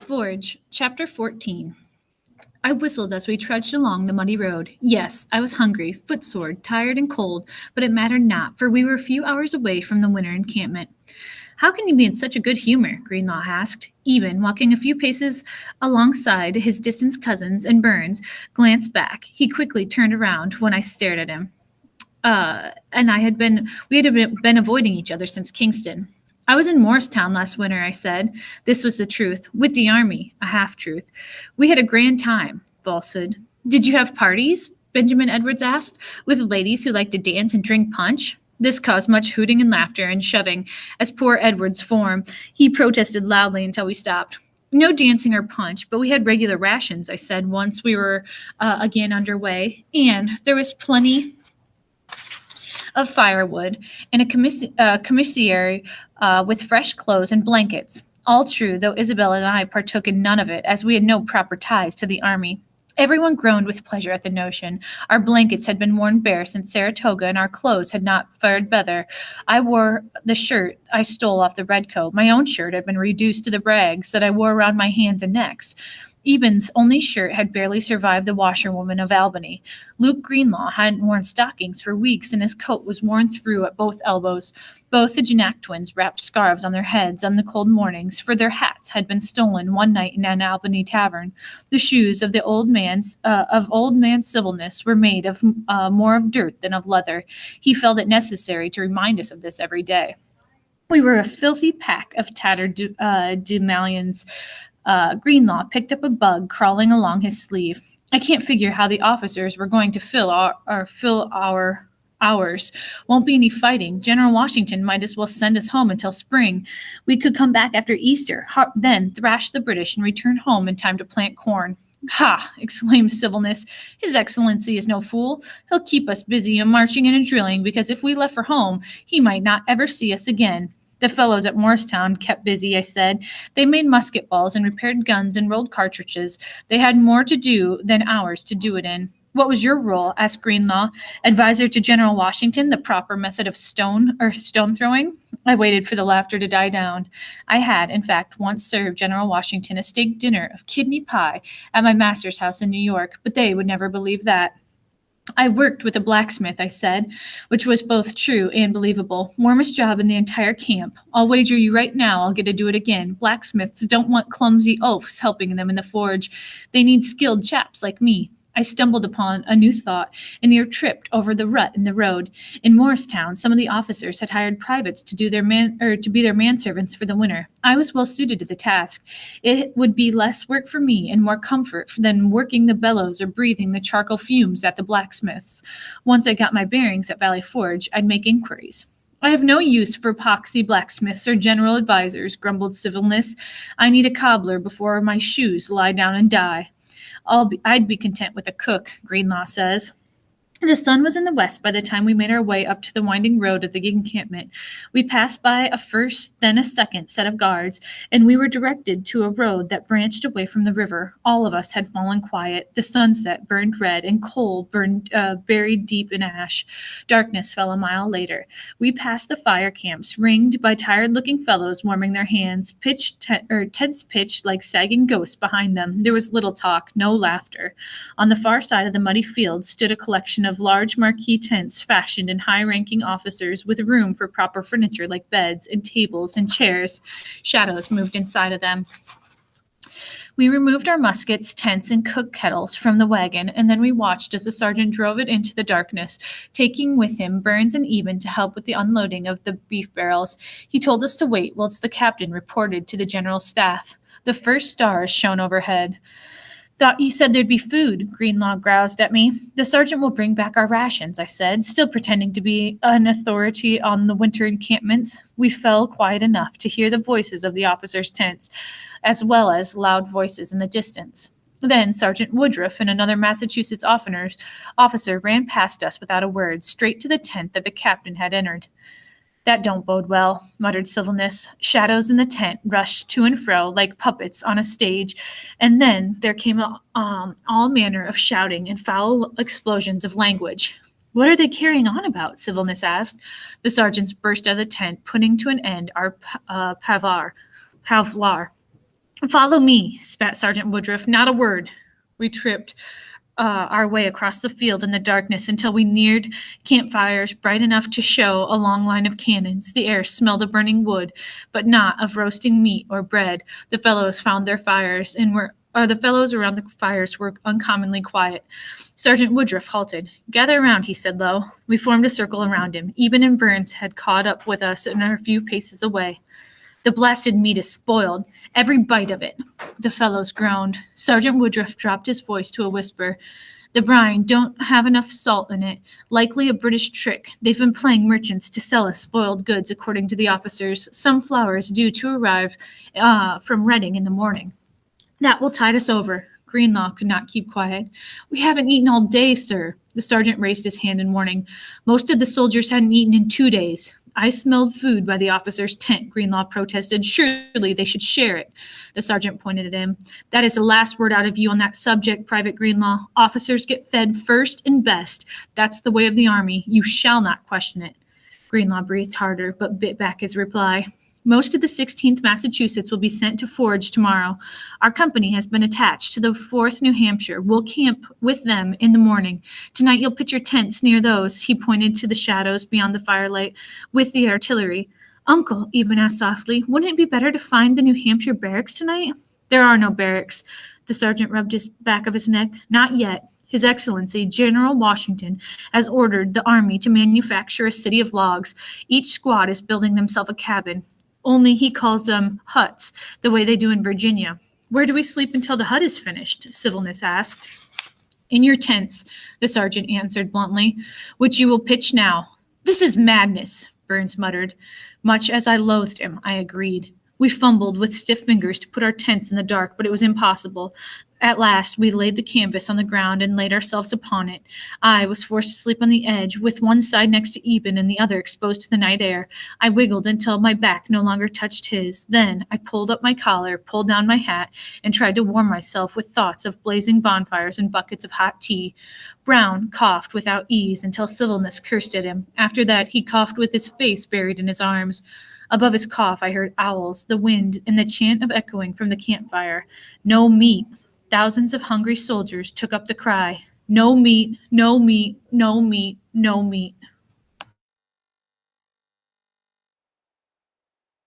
Forge, Chapter 14. I whistled as we trudged along the muddy road. Yes, I was hungry, footsore, tired, and cold, but it mattered not, for we were a few hours away from the winter encampment. How can you be in such a good humor? Greenlaw asked. Eben, walking a few paces alongside his distant cousins and Burns, glanced back. He quickly turned around when I stared at him. And we had been avoiding each other since Kingston. I was in Morristown last winter, I said. This was the truth. With the army, a half-truth. We had a grand time, falsehood. Did you have parties? Benjamin Edwards asked, with ladies who liked to dance and drink punch. This caused much hooting and laughter and shoving, as poor Edwards' form. He protested loudly until we stopped. No dancing or punch, but we had regular rations, I said, once we were again underway, and there was plenty of firewood and a commissary with fresh clothes and blankets. All true, though Isabel and I partook in none of it, as we had no proper ties to the army. Everyone groaned with pleasure at the notion. Our blankets had been worn bare since Saratoga, and our clothes had not fared better. I wore the shirt I stole off the redcoat. My own shirt had been reduced to the rags that I wore around my hands and necks. Eben's only shirt had barely survived the washerwoman of Albany. Luke Greenlaw hadn't worn stockings for weeks, and his coat was worn through at both elbows. Both the Janak twins wrapped scarves on their heads on the cold mornings, for their hats had been stolen one night in an Albany tavern. The shoes of old man's civilness were made of more of dirt than of leather. He felt it necessary to remind us of this every day. We were a filthy pack of tattered Dumalians. Greenlaw picked up a bug crawling along his sleeve. I can't figure how the officers were going to fill our hours. Won't be any fighting. General Washington might as well send us home until spring. We could come back after Easter, then thrash the British and return home in time to plant corn. Ha! Exclaimed Civilness. His Excellency is no fool. He'll keep us busy and marching and drilling, because if we left for home, he might not ever see us again. The fellows at Morristown kept busy, I said. They made musket balls and repaired guns and rolled cartridges. They had more to do than hours to do it in. What was your role? Asked Greenlaw. Advisor to General Washington, the proper method of stone throwing? I waited for the laughter to die down. I had, in fact, once served General Washington a steak dinner of kidney pie at my master's house in New York, but they would never believe that. I worked with a blacksmith, I said, which was both true and believable. Warmest job in the entire camp. I'll wager you right now I'll get to do it again. Blacksmiths don't want clumsy oafs helping them in the forge. They need skilled chaps like me. I stumbled upon a new thought and near tripped over the rut in the road. In Morristown, some of the officers had hired privates to be their manservants for the winter. I was well suited to the task. It would be less work for me and more comfort than working the bellows or breathing the charcoal fumes at the blacksmiths. Once I got my bearings at Valley Forge, I'd make inquiries. I have no use for poxy blacksmiths or general advisors, grumbled Civilness. I need a cobbler before my shoes lie down and die. I'd be content with a cook, Greenlaw says. The sun was in the west by the time we made our way up to the winding road of the encampment. We passed by a first, then a second set of guards, and we were directed to a road that branched away from the river. All of us had fallen quiet. The sunset burned red, and coal buried deep in ash. Darkness fell a mile later. We passed the fire camps, ringed by tired-looking fellows warming their hands, tents pitched like sagging ghosts behind them. There was little talk, no laughter. On the far side of the muddy field stood a collection of large marquee tents fashioned in high-ranking officers, with room for proper furniture like beds and tables and chairs. Shadows moved inside of them. We removed our muskets, tents, and cook kettles from the wagon, and then we watched as the sergeant drove it into the darkness, taking with him Burns and Eben to help with the unloading of the beef barrels. He told us to wait whilst the captain reported to the general staff. The first stars shone overhead. Thought you said there'd be food, Greenlaw groused at me. The sergeant will bring back our rations, I said, still pretending to be an authority on the winter encampments. We fell quiet enough to hear the voices of the officers' tents, as well as loud voices in the distance. Then Sergeant Woodruff and another Massachusetts officer ran past us without a word, straight to the tent that the captain had entered. That don't bode well, muttered Civilness. Shadows in the tent rushed to and fro like puppets on a stage, and then there came all manner of shouting and foul explosions of language. What are they carrying on about? Civilness asked. The sergeants burst out of the tent, putting to an end our pavlar. Follow me, spat Sergeant Woodruff. Not a word. We tripped our way across the field in the darkness until we neared campfires bright enough to show a long line of cannons. The air smelled of burning wood, but not of roasting meat or bread. The fellows found their fires and were the fellows around the fires were uncommonly quiet. Sergeant Woodruff halted. Gather around, he said low. We formed a circle around him. Eben and Burns had caught up with us and are a few paces away. The blasted meat is spoiled, every bite of it, the fellows groaned. Sergeant Woodruff dropped his voice to a whisper. The brine don't have enough salt in it. Likely a British trick. They've been playing merchants to sell us spoiled goods, according to the officers. Some flour is due to arrive from Reading in the morning. That will tide us over. Greenlaw could not keep quiet. We haven't eaten all day, sir. The sergeant raised his hand in warning. Most of the soldiers hadn't eaten in 2 days. I smelled food by the officer's tent, Greenlaw protested. Surely they should share it. The sergeant pointed at him. That is the last word out of you on that subject, Private Greenlaw. Officers get fed first and best. That's the way of the army. You shall not question it. Greenlaw breathed harder, but bit back his reply. Most of the 16th Massachusetts will be sent to forage tomorrow. Our company has been attached to the 4th New Hampshire. We'll camp with them in the morning. Tonight you'll pitch your tents near those, he pointed to the shadows beyond the firelight, with the artillery. Uncle, Eben asked softly, wouldn't it be better to find the New Hampshire barracks tonight? There are no barracks. The sergeant rubbed his back of his neck. Not yet. His Excellency, General Washington, has ordered the army to manufacture a city of logs. Each squad is building themselves a cabin. Only he calls them huts, the way they do in Virginia. Where do we sleep until the hut is finished? Sylvanus asked. In your tents, the sergeant answered bluntly, which you will pitch now. This is madness, Burns muttered. Much as I loathed him, I agreed. We fumbled with stiff fingers to put our tents in the dark, but it was impossible. At last, we laid the canvas on the ground and laid ourselves upon it. I was forced to sleep on the edge, with one side next to Eben and the other exposed to the night air. I wiggled until my back no longer touched his. Then I pulled up my collar, pulled down my hat, and tried to warm myself with thoughts of blazing bonfires and buckets of hot tea. Brown coughed without ease until Sylvanus cursed at him. After that, he coughed with his face buried in his arms. Above his cough, I heard owls, the wind, and the chant of echoing from the campfire. No meat. Thousands of hungry soldiers took up the cry. No meat, no meat, no meat, no meat.